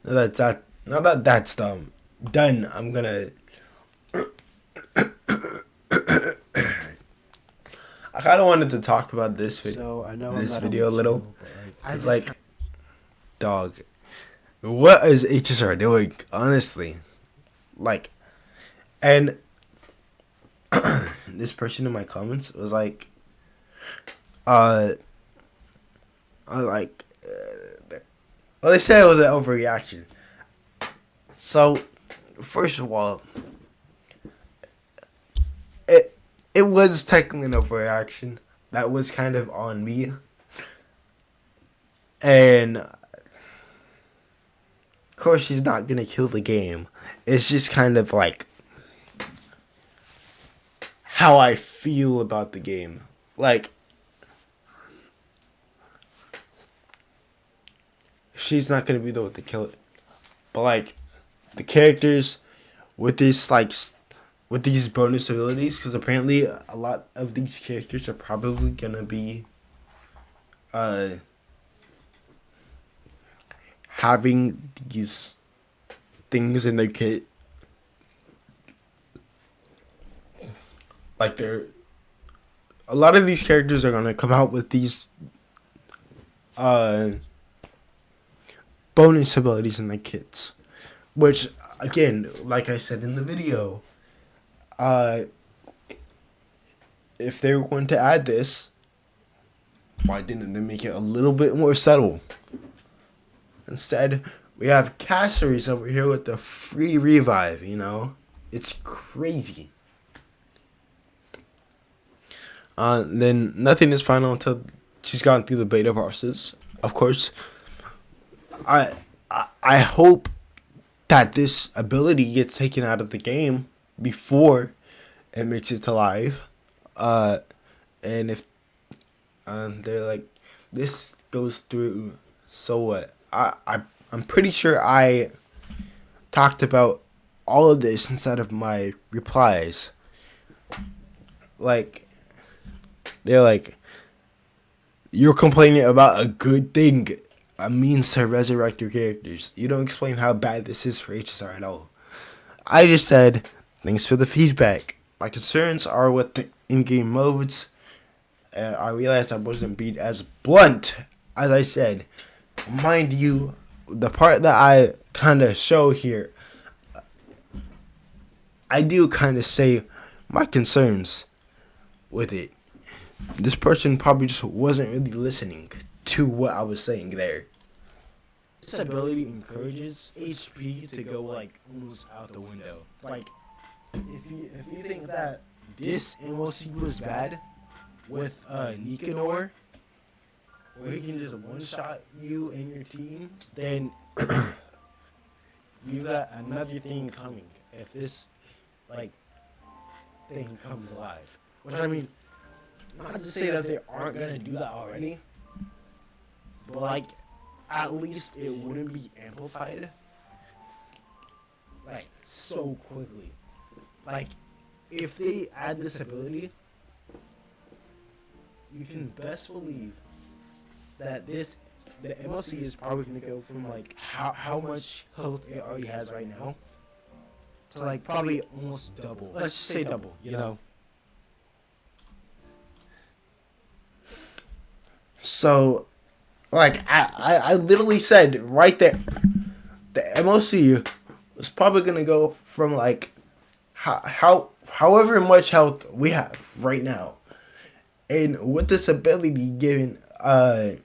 Now that that's done, I'm gonna. I kind of wanted to talk about So I know I'm this not video a only little, two, but like I cause just like, dog, what is HSR doing? Honestly, like, and this person in my comments was like, uh, I like, well, they said it was an overreaction. So, first of all, it it was technically an overreaction. That was kind of on me, and of course she's not gonna kill the game. It's just kind of like how I feel about the game. Like, she's not gonna be the one to kill it, but like the characters with this with these bonus abilities, because apparently a lot of these characters are probably gonna be uh having these things in their kit. Like, they're a lot of these characters are gonna come out with these uh bonus abilities in their kits, which, again, like I said in the video, uh if they were going to add this, why didn't they make it a little bit more subtle? Instead, we have Castorice over here with the free revive, you know? It's crazy. Then nothing is final until she's gone through the beta process. Of course, I hope that this ability gets taken out of the game before it makes it to live. Uh, and if they're like, this goes through, so what? I'm pretty sure I talked about all of this inside of my replies. Like, they're like, you're complaining about a good thing, a means to resurrect your characters. You don't explain how bad this is for HSR at all. I just said, thanks for the feedback. My concerns are with the in-game modes, and I realized I wasn't being as blunt as I said. Mind you, the part that I kind of show here, I do kind of say my concerns with it. This person probably just wasn't really listening to what I was saying there. this ability encourages HP to go like almost out the window. Like if you think that this MLC was bad with Nicanor, where he can just one shot you and your team, then you got another thing coming. If this like thing comes alive, which I mean, not to say that they aren't gonna do that already, but like at least it wouldn't be amplified like so quickly. Like if they add this ability, you can best believe that the MLC is probably gonna go from like how much health it already has right now to like probably almost double. Let's just say double, you know. So, like, I literally said right there, the MOC was probably gonna go from like however much health we have right now, and with this ability giving a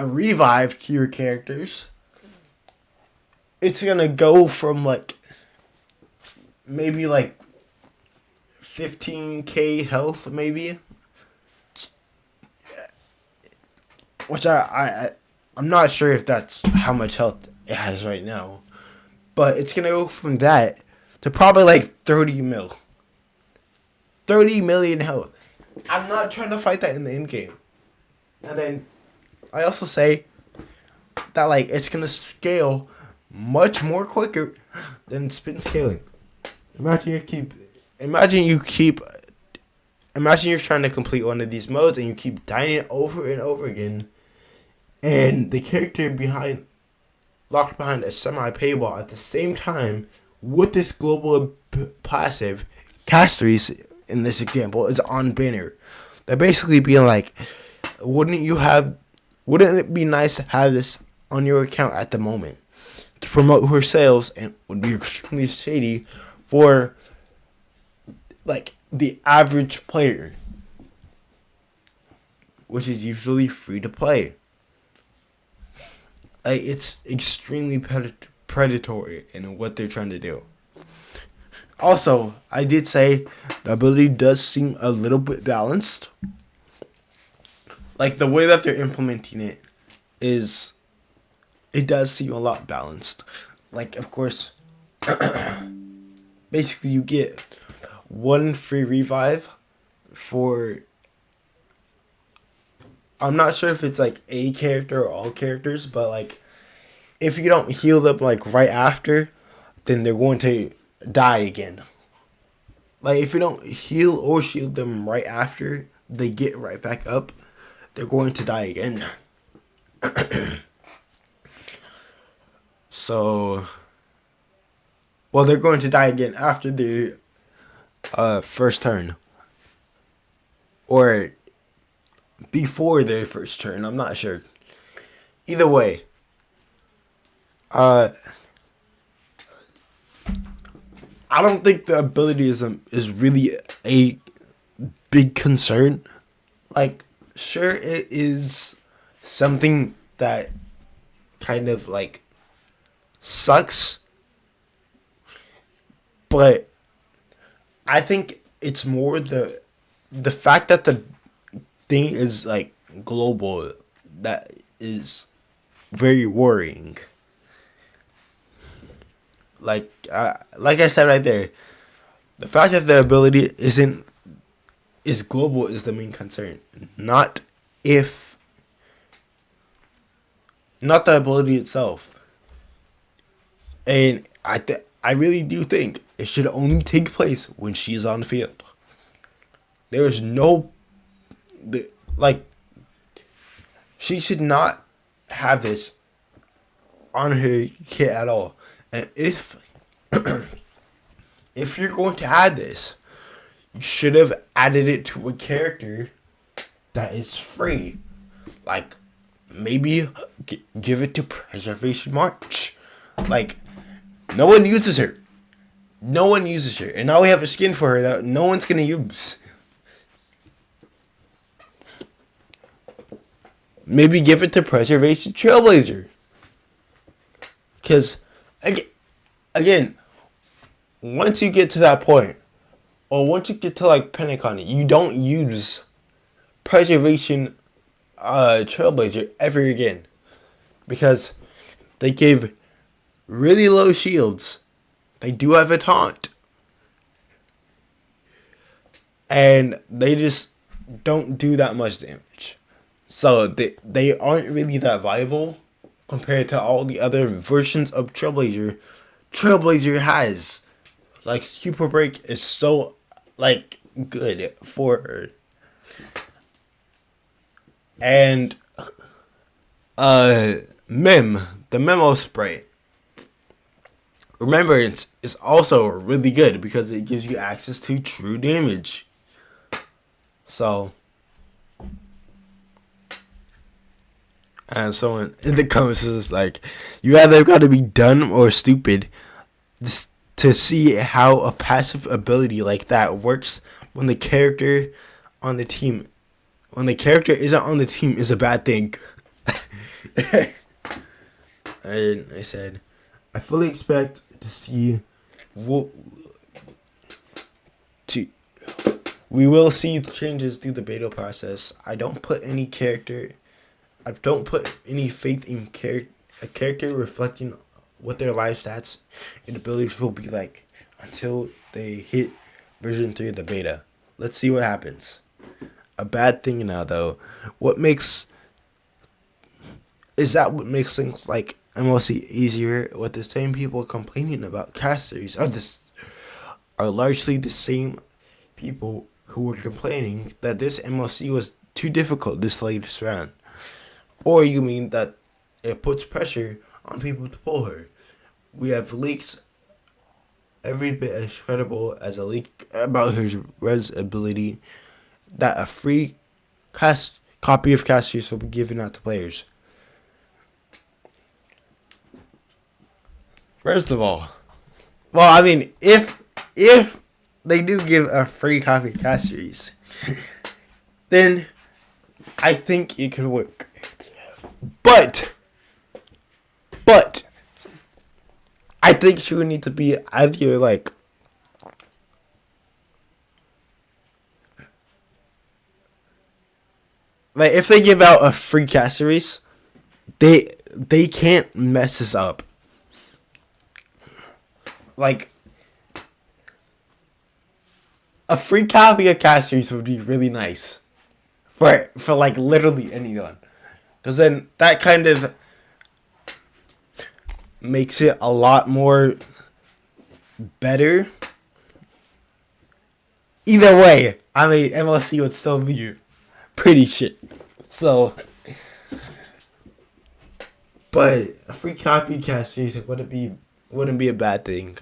revive to your characters, it's gonna go from like maybe like 15k health, maybe, which I'm not sure if that's how much health it has right now, but it's gonna go from that to probably like 30 million health. I'm not trying to fight that in the end game. And then I also say that like it's gonna scale much more quicker than spin scaling. Imagine you keep, imagine you keep, imagine you're trying to complete one of these modes and you keep dying over and over again, and the character behind locked behind a semi-paywall at the same time with this global passive. Castorice, in this example, is on banner. They're basically being like, wouldn't it be nice to have this on your account at the moment to promote her sales, and would be extremely shady for like the average player, which is usually free to play. Like, it's extremely predatory in what they're trying to do. Also, I did say the ability does seem a little bit balanced. Like, the way that they're implementing it is, it does seem a lot balanced. Like, of course, basically you get one free revive for, I'm not sure if it's like a character or all characters, but like, if you don't heal them like right after, then they're going to die again. Like, if you don't heal or shield them right after they get right back up, they're going to die again. So, well, they're going to die again after their first turn, or before their first turn. I'm not sure. Either way, I don't think the ability is really a big concern. Like, sure, it is something that kind of like sucks, but I think it's more the fact that the thing is like global that is very worrying. Like I said right there, the fact that the ability is global is the main concern, not the ability itself. And I really do think it should only take place when she's on the field. There is she should not have this on her kit at all. And if you're going to add this, you should have added it to a character that is free. Like, maybe give it to Preservation March. Like, no one uses her. And now we have a skin for her that no one's going to use. Maybe give it to Preservation Trailblazer. Because, again, once you get to that point, or once you get to like Pentagon, you don't use Preservation Trailblazer ever again. Because they gave really low shields. They do have a taunt. And they just don't do that much damage. So they aren't really that viable compared to all the other versions of Trailblazer. Trailblazer has, like, Super Break is so, like, good for her. And Mem, the Memo Spray. Remember, it's also really good because it gives you access to true damage. So, and someone in the comments was like, you either got to be dumb or stupid to see how a passive ability like that works when the character on the team, when the character isn't on the team, is a bad thing. And I said, I fully expect to see we will see the changes through the beta process. I don't put any faith in a character reflecting what their life stats and abilities will be like until they hit version 3 of the beta. Let's see what happens. A bad thing now, though, what makes things like MLC easier, with the same people complaining about Castorice are largely the same people who were complaining that this MLC was too difficult this latest round. Or you mean that it puts pressure on people to pull her. We have leaks every bit as credible as a leak about her res ability that a free copy of Castorice will be given out to players. First of all, well, I mean, if they do give a free copy of Castorice, then I think it could work. But I think she would need to be either like if they give out a free Castorice, they can't mess this up. Like a free copy of Castorice would be really nice for like literally anyone, because then that kind of makes it a lot more better. Either way, I mean, MLC would still be pretty shit. So, but a free copy of Castorice wouldn't be a bad thing.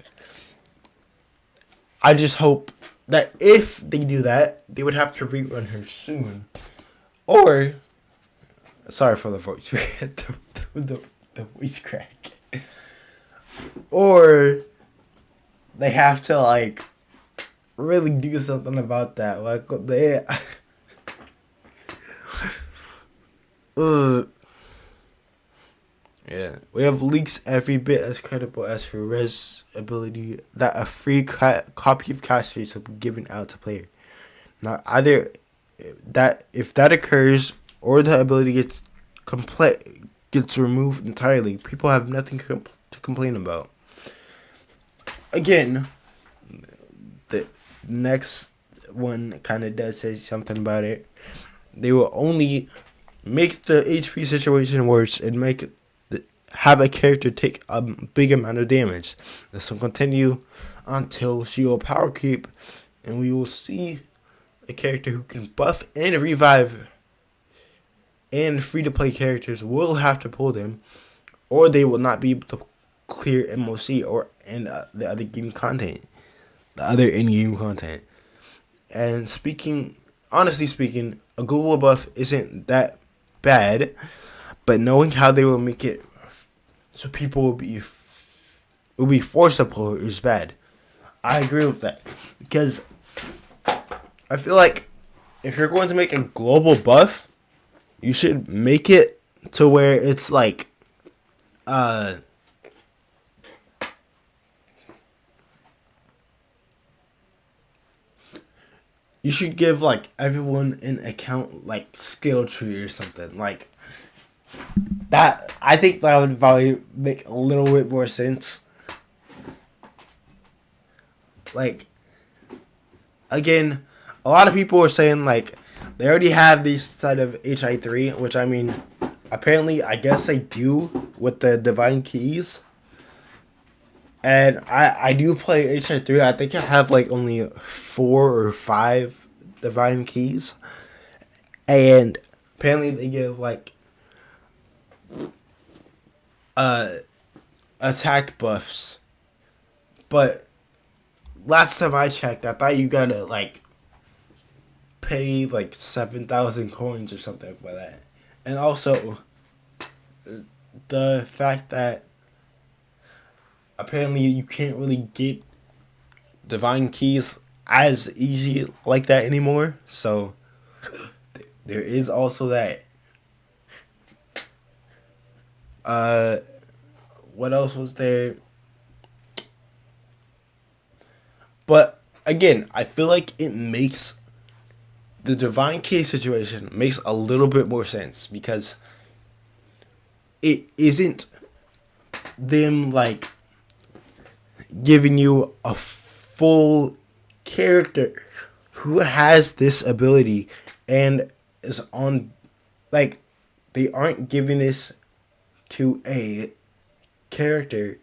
I just hope that if they do that, they would have to rerun her soon, or sorry for the voice the voice crack, or they have to like really do something about that. Like they, yeah, we have leaks every bit as credible as her res ability that a free copy of Castorice will be given out to player. Now, either that if that occurs or the ability gets removed entirely, people have nothing to complain about. Again, the next one kind of does say something about it. They will only make the HP situation worse and have a character take a big amount of damage. This will continue until she will power creep, and we will see a character who can buff and revive, and free-to-play characters will have to pull them, or they will not be able to clear MOC or the other game content, the other in-game content. And honestly speaking, a global buff isn't that bad, but knowing how they will make it so people will be forced to pull it is bad. I agree with that, because I feel like if you're going to make a global buff, you should make it to where it's like you should give like everyone an account like skill tree or something like that. I think that would probably make a little bit more sense. Like, again, a lot of people are saying like they already have these side of HI3, which I mean, apparently I guess they do with the divine keys. And I do play HI3. I think I have like only 4 or 5 divine keys. And apparently they give like attack buffs. But last time I checked, I thought you gotta like pay like 7,000 coins or something for that. And also the fact that apparently you can't really get divine keys as easy like that anymore. So there is also that. What else was there? But again, I feel like it makes the divine key situation makes a little bit more sense, because it isn't them like giving you a full character who has this ability and is on, like, they aren't giving this to a character,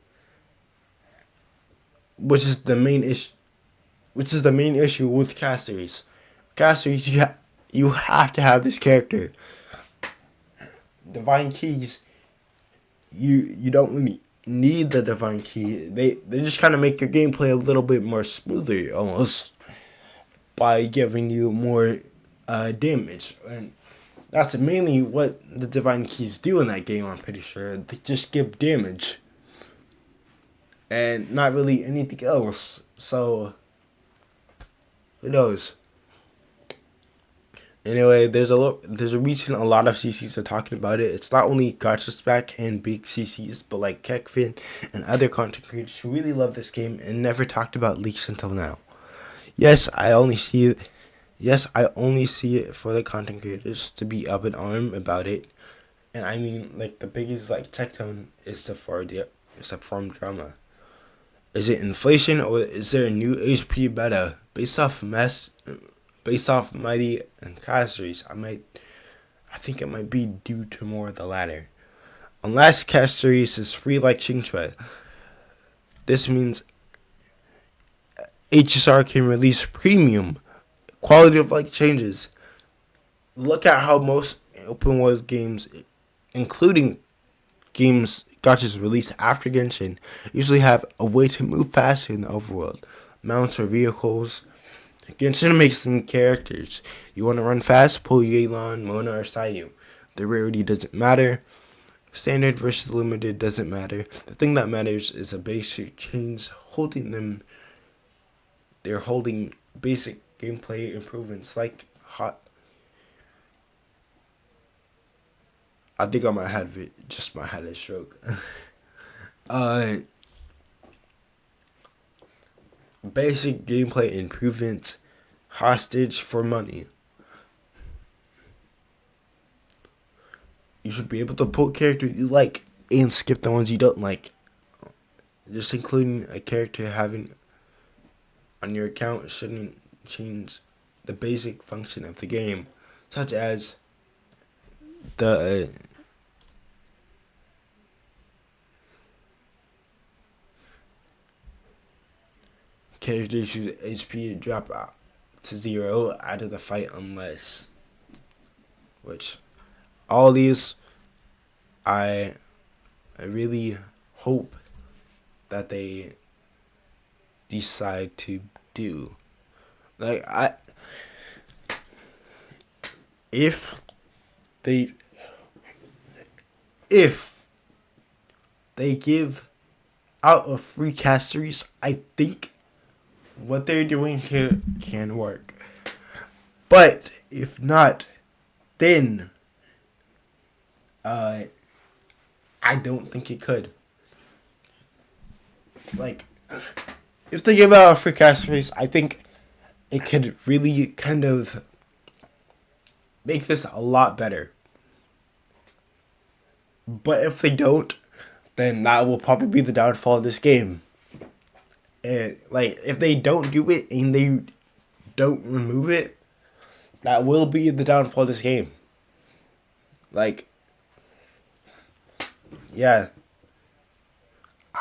which is the main issue with Castorice. Castorice, you have to have this character. Divine keys, you don't really need the divine key. They just kind of make your gameplay a little bit more smoother, almost, by giving you more damage. And that's mainly what the divine keys do in that game. I'm pretty sure they just give damage, and not really anything else. So who knows? Anyway, there's a reason a lot of CCs are talking about it. It's not only Gotcha's and big CCs, but like Kekfin and other content creators who really love this game and never talked about leaks until now. Yes, I only see it. Yes, I only see it for the content creators to be up in arm about it, and I mean like the biggest like tech tone is the farm drama. Is it inflation or is there a new HP beta based off Mighty and Castorice? I think it might be due to more of the latter. Unless Castorice is free like Qingque, this means HSR can release premium quality of life changes. Look at how most open world games, including games gotchas released after Genshin, usually have a way to move faster in the overworld. Mounts or vehicles. Genshin makes them characters. You want to run fast? Pull Yelan, Mona, or Sayu. The rarity doesn't matter. Standard versus limited doesn't matter. The thing that matters is a basic change holding them. They're holding basic gameplay improvements like hot. I think I might have a stroke. Basic gameplay improvements, hostage for money. You should be able to pull characters you like and skip the ones you don't like. Just including a character having on your account shouldn't change the basic function of the game, such as the characters whose HP drop out to 0 out of the fight unless, which all these I really hope that they decide to do. Like if they give out a free Castorice, I think what they're doing here can work. But if not, then I don't think it could. Like, if they give out a free Castorice, I think it could really kind of make this a lot better. But if they don't, then that will probably be the downfall of this game. And like, if they don't do it and they don't remove it, that will be the downfall of this game. Like, yeah,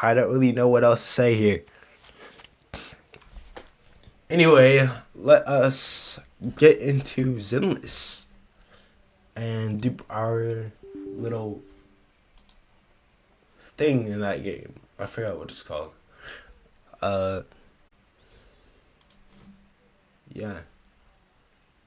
I don't really know what else to say here. Anyway, let us get into Zenless and do our little thing in that game. I forgot what it's called. Yeah.